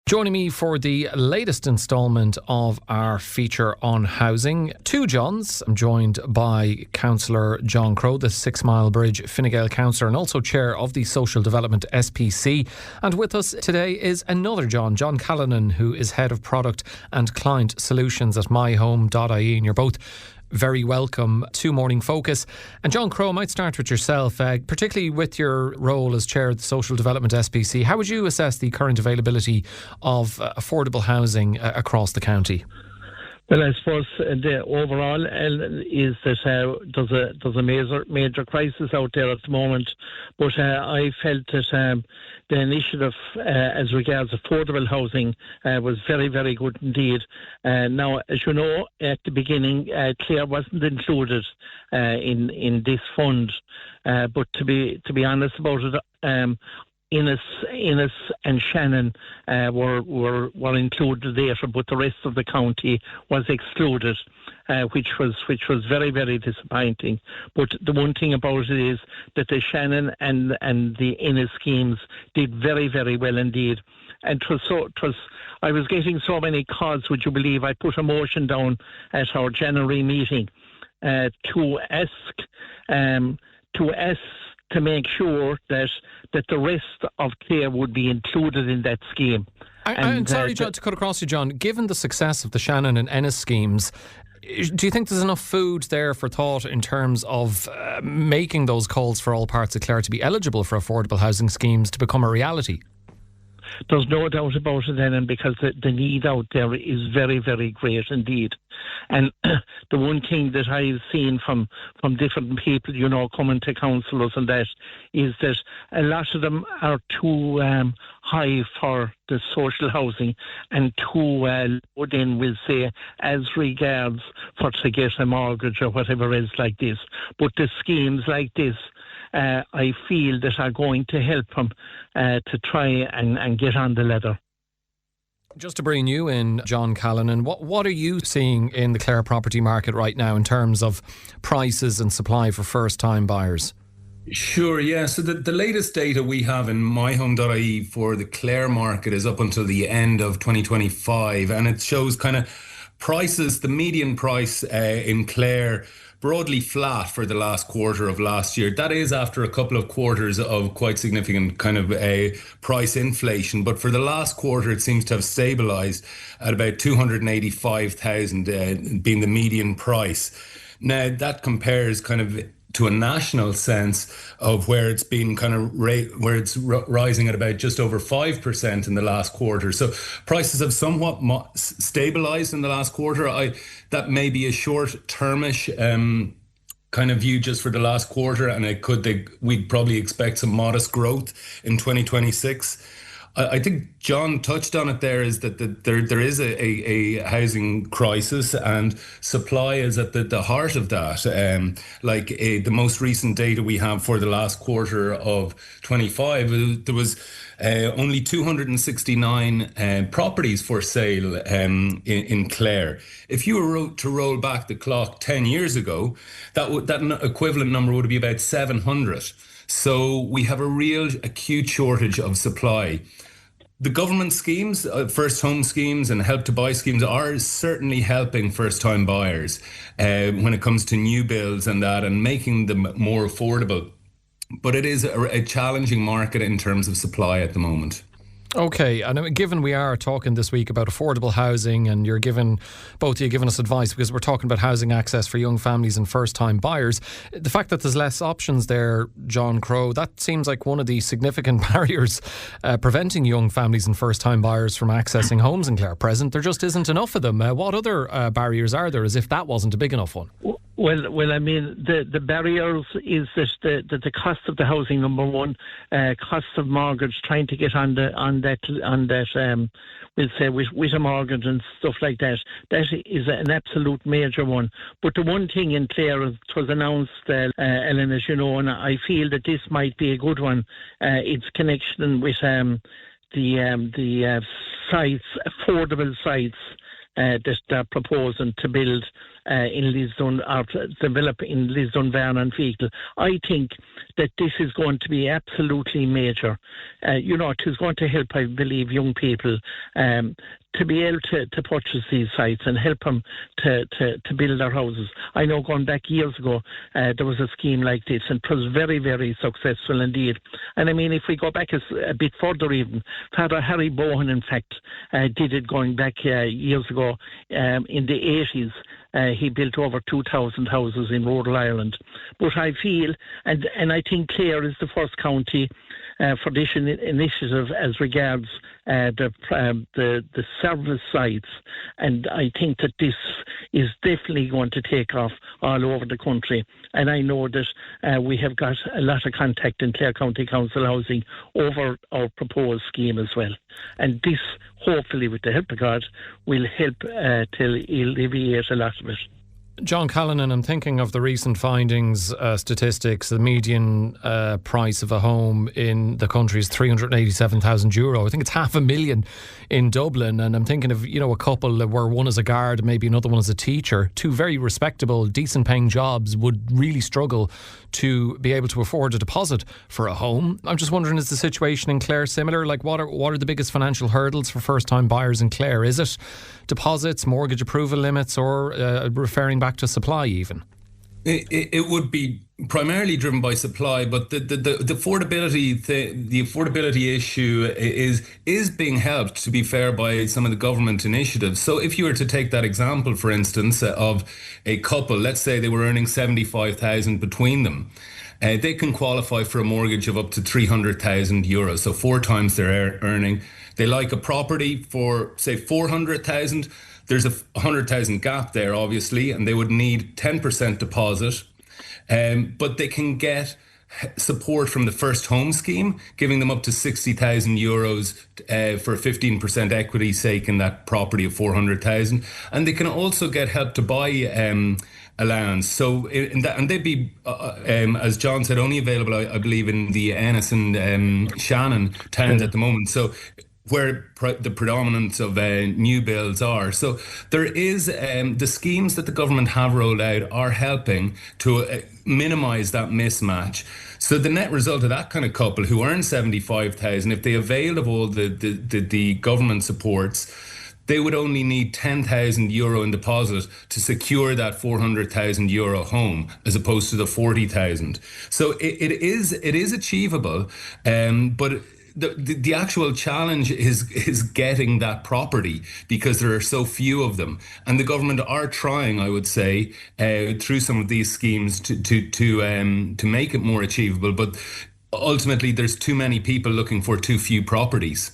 Joining me for the latest instalment of our feature on housing, two Johns. I'm joined by Councillor John Crowe, the 6 Mile Bridge Fine Gael Councillor and also Chair of the Social Development SPC. And with us today is another John Callan, who is Head of Product and Client Solutions at MyHome.ie. And you're both very welcome to Morning Focus. And John Crowe, I might start with yourself, particularly with your role as Chair of the Social Development SPC. How would you assess the current availability of affordable housing across the county? Well, I suppose the overall is that there's a major crisis out there at the moment, but I felt that the initiative as regards affordable housing was very, very good indeed. Now, as you know, at the beginning, Clare wasn't included in this fund, but to be honest about it, Innes and Shannon were included there, but the rest of the county was excluded, which was very, very disappointing. But the one thing about it is that the Shannon and the Innes schemes did very, very well indeed. And I was getting so many calls, would you believe? I put a motion down at our January meeting to ask to make sure that the rest of Clare would be included in that scheme. I'm sorry, John, to cut across you, John. Given the success of the Shannon and Ennis schemes, do you think there's enough food there for thought in terms of making those calls for all parts of Clare to be eligible for affordable housing schemes to become a reality? There's no doubt about it, Ellen, because the need out there is very, very great indeed. And the one thing that I've seen from different people, coming to councillors and that, is that a lot of them are too high for the social housing and too low then, we'll say, as regards for to get a mortgage or whatever else like this. But the schemes like this, I feel that are going to help them to try and get on the ladder. Just to bring you in, John Callan, and what are you seeing in the Clare property market right now in terms of prices and supply for first-time buyers? Sure, yeah. So the latest data we have in MyHome.ie for the Clare market is up until the end of 2025, and it shows kind of prices, the median price in Clare, broadly flat for the last quarter of last year. That is after a couple of quarters of quite significant kind of a price inflation. But for the last quarter, it seems to have stabilised at about 285,000 being the median price. Now, that compares kind of to a national sense of where it's been kind of where it's rising at about just over 5% in the last quarter. So prices have somewhat stabilised in the last quarter. That may be a short-termish kind of view just for the last quarter, and we'd probably expect some modest growth in 2026. I think John touched on it there, is that there is a housing crisis and supply is at the heart of that. The most recent data we have for the last quarter of 25, there was only 269 properties for sale in Clare. If you were to roll back the clock 10 years ago, that equivalent number would be about 700. So we have a real acute shortage of supply. The government schemes, first home schemes and help to buy schemes are certainly helping first time buyers when it comes to new builds and that, and making them more affordable. But it is a challenging market in terms of supply at the moment. Okay, and given we are talking this week about affordable housing, and both of you giving us advice because we're talking about housing access for young families and first-time buyers, the fact that there's less options there, John Crowe, that seems like one of the significant barriers preventing young families and first-time buyers from accessing homes in Clare. Present, there just isn't enough of them. What other barriers are there, as if that wasn't a big enough one? Well, I mean, the barriers is that the cost of the housing, number one, cost of mortgage, trying to get on that, we'll say with a mortgage and stuff like that. That is an absolute major one. But the one thing in Clare, it was announced, Ellen, as you know, and I feel that this might be a good one. It's connection with the sites, affordable sites that they're proposing to build in Lisdon or develop in Lisdon, Varna and Fecal. I think that this is going to be absolutely major. It is going to help, I believe, young people to be able to purchase these sites and help them to build their houses. I know going back years ago, there was a scheme like this, and it was very, very successful indeed. And I mean, if we go back a bit further even, Father Harry Bohan, in fact, did it going back years ago in the 80s. He built over 2,000 houses in rural Ireland. But I feel, and I think Clare is the first county for this initiative as regards the service sites, and I think that this is definitely going to take off all over the country. And I know that we have got a lot of contact in Clare County Council Housing over our proposed scheme as well. And this, hopefully, with the help of God, will help to alleviate a lot of it. John Callan, and I'm thinking of the recent findings, statistics. The median price of a home in the country is €387,000. I think it's $500,000 in Dublin. And I'm thinking of, a couple where one is a guard, maybe another one is a teacher. Two very respectable, decent paying jobs would really struggle to be able to afford a deposit for a home. I'm just wondering, is the situation in Clare similar? Like, what are the biggest financial hurdles for first time buyers in Clare? Is it deposits, mortgage approval limits, or referring back to supply even? It would be primarily driven by supply, but the affordability issue is being helped, to be fair, by some of the government initiatives. So if you were to take that example, for instance, of a couple, let's say they were earning €75,000 between them, they can qualify for a mortgage of up to €300,000, so 4 times their earning. They like a property for, say, €400,000. There's a €100,000 gap there, obviously, and they would need 10% deposit. But they can get support from the First Home Scheme, giving them up to €60,000 for 15% equity stake in that property of 400,000. And they can also get help to buy allowance. So, and they'd be, as John said, only available, I believe, in the Ennis and Shannon towns at the moment. So, where the predominance of new builds are. So there is the schemes that the government have rolled out are helping to minimise that mismatch. So the net result of that kind of couple who earn 75,000, if they availed of all the government supports, they would only need €10,000 in deposit to secure that €400,000 home, as opposed to the 40,000. So it is achievable, but the actual challenge is getting that property, because there are so few of them, and the government are trying, I would say, through some of these schemes to make it more achievable. But ultimately, there's too many people looking for too few properties.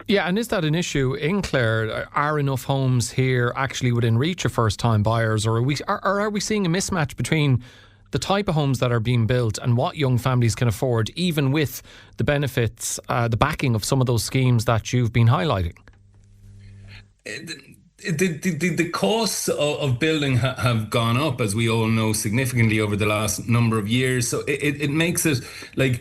Yeah, and is that an issue in Clare? Are enough homes here actually within reach of first-time buyers, or are we seeing a mismatch between the type of homes that are being built and what young families can afford, even with the benefits, the backing of some of those schemes that you've been highlighting? The costs of building have gone up, as we all know, significantly over the last number of years. So it makes it like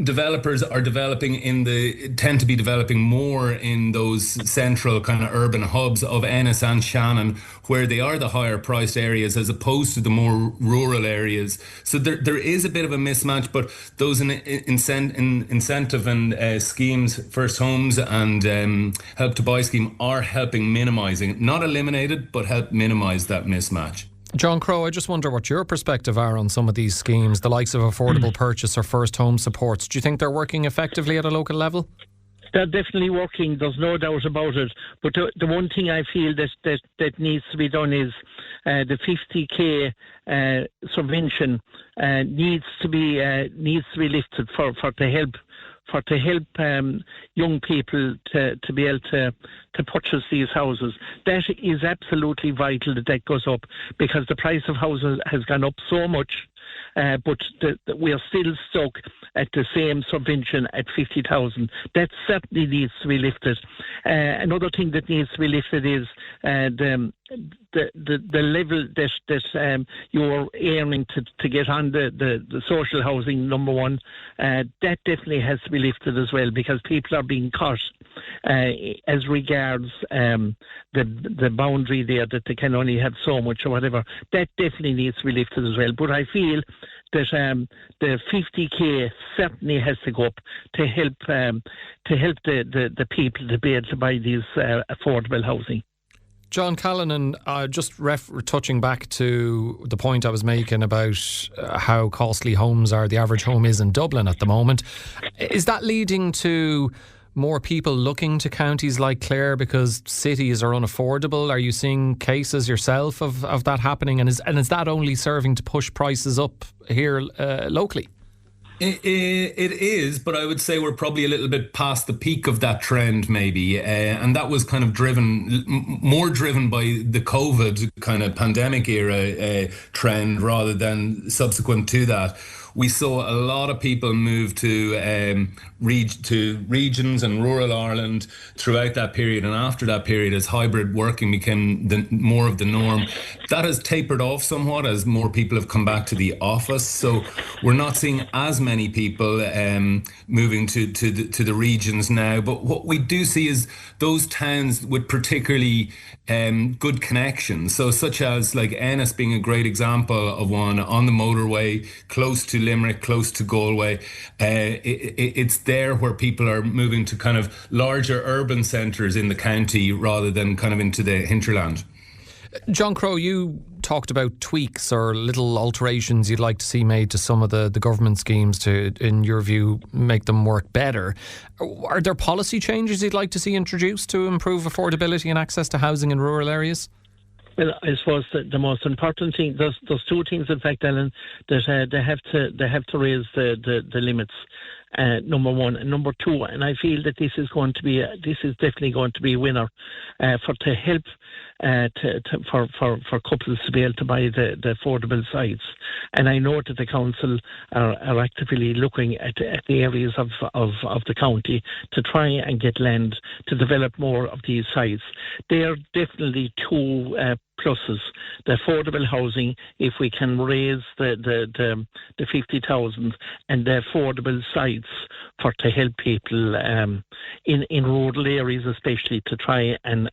developers are tend to be developing more in those central kind of urban hubs of Ennis and Shannon, where they are the higher priced areas as opposed to the more rural areas. So there is a bit of a mismatch, but those incentive and schemes, First Homes and Help to Buy scheme, are helping minimising, not eliminate it, but help minimise that mismatch. John Crowe, I just wonder what your perspective are on some of these schemes, the likes of affordable purchase or first home supports. Do you think they're working effectively at a local level? They're definitely working, there's no doubt about it. But the one thing I feel that needs to be done is the 50k subvention needs to be lifted to help young people to be able to purchase these houses. That is absolutely vital that goes up, because the price of houses has gone up so much, but we are still stuck at the same subvention at 50,000. That certainly needs to be lifted. Another thing that needs to be lifted is the level that you're aiming to get on the social housing, number one, that definitely has to be lifted as well, because people are being caught as regards the boundary there, that they can only have so much or whatever. That definitely needs to be lifted as well. But I feel that the 50k certainly has to go up to help the people to be able to buy these affordable housing. John Callan, and just touching back to the point I was making about how costly homes are, the average home is in Dublin at the moment. Is that leading to more people looking to counties like Clare because cities are unaffordable? Are you seeing cases yourself of that happening? And is that only serving to push prices up here locally? It is, but I would say we're probably a little bit past the peak of that trend, maybe. And that was kind of more driven by the COVID kind of pandemic era trend rather than subsequent to that. We saw a lot of people move to regions and rural Ireland throughout that period, and after that period, as hybrid working became more of the norm, that has tapered off somewhat as more people have come back to the office. So we're not seeing as many people moving to the regions now. But what we do see is those towns with particularly good connections. So such as like Ennis being a great example of one, on the motorway, close to Limerick, close to Galway. It's there where people are moving to kind of larger urban centres in the county rather than kind of into the hinterland. John Crowe, you talked about tweaks or little alterations you'd like to see made to some of the government schemes to, in your view, make them work better. Are there policy changes you'd like to see introduced to improve affordability and access to housing in rural areas? Well, I suppose the most important thing, there's two things, in fact, Alan, that they have to raise the limits. Number one, and number two, and I feel that this is definitely going to be a winner to help for couples to be able to buy the affordable sites. And I know that the council are actively looking at the areas of the county to try and get land to develop more of these sites. They are definitely two pluses. The affordable housing, if we can raise the 50,000, and the affordable sites to help people in rural areas, especially to try and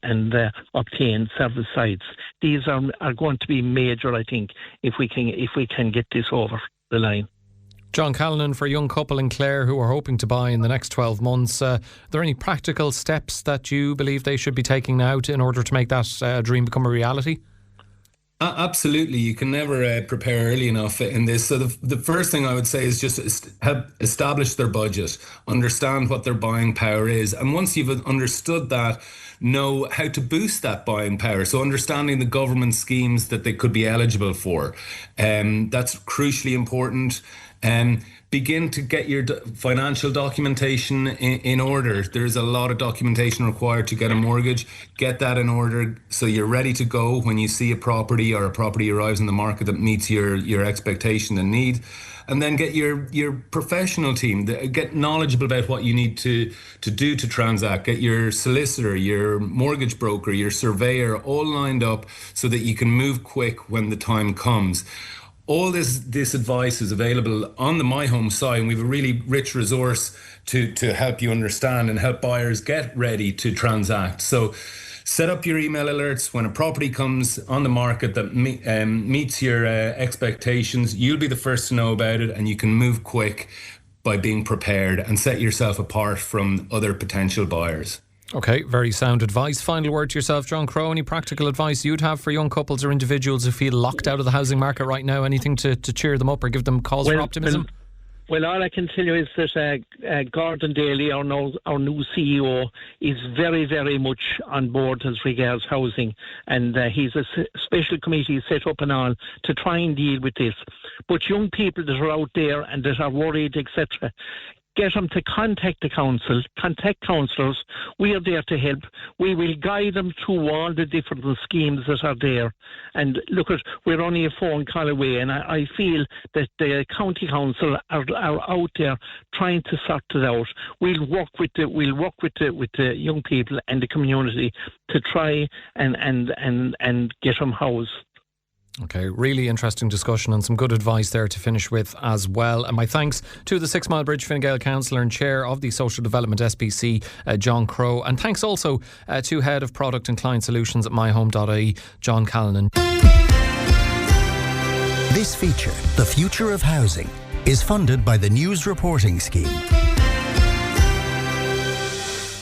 obtain service sites. These are going to be major, I think, if we can get this over the line. John Callan, for a young couple in Clare who are hoping to buy in the next 12 months, are there any practical steps that you believe they should be taking now in order to make that dream become a reality? Absolutely. You can never prepare early enough in this. So the first thing I would say is just help establish their budget, understand what their buying power is. And once you've understood that, know how to boost that buying power. So understanding the government schemes that they could be eligible for. That's crucially important. Begin to get your financial documentation in order. There's a lot of documentation required to get a mortgage. Get that in order so you're ready to go when you see a property or a property arrives in the market that meets your expectation and need. And then get your professional team, get knowledgeable about what you need to do to transact. Get your solicitor, your mortgage broker, your surveyor all lined up so that you can move quick when the time comes. All this advice is available on the My Home site, and we have a really rich resource to help you understand and help buyers get ready to transact. So set up your email alerts when a property comes on the market that meets your expectations. You'll be the first to know about it, and you can move quick by being prepared and set yourself apart from other potential buyers. Okay, very sound advice. Final word to yourself, John Crowe. Any practical advice you'd have for young couples or individuals who feel locked out of the housing market right now? Anything to cheer them up or give them cause for optimism? Well, all I can tell you is that Gordon Daly, our new CEO, is very, very much on board as regards housing, and he's a special committee set up and all to try and deal with this. But young people that are out there and that are worried, etc., get them to contact the council, contact councillors. We are there to help. We will guide them through all the different schemes that are there. And look, we're only a phone call away, and I feel that the county council are out there trying to sort it out. We'll work with the young people and the community to try and get them housed. Okay, really interesting discussion and some good advice there to finish with as well. And my thanks to the 6 Mile Bridge Fine Gael Councillor and Chair of the Social Development SPC, John Crowe. And thanks also to Head of Product and Client Solutions at MyHome.ie, John Callan. This feature, The Future of Housing, is funded by the News Reporting Scheme.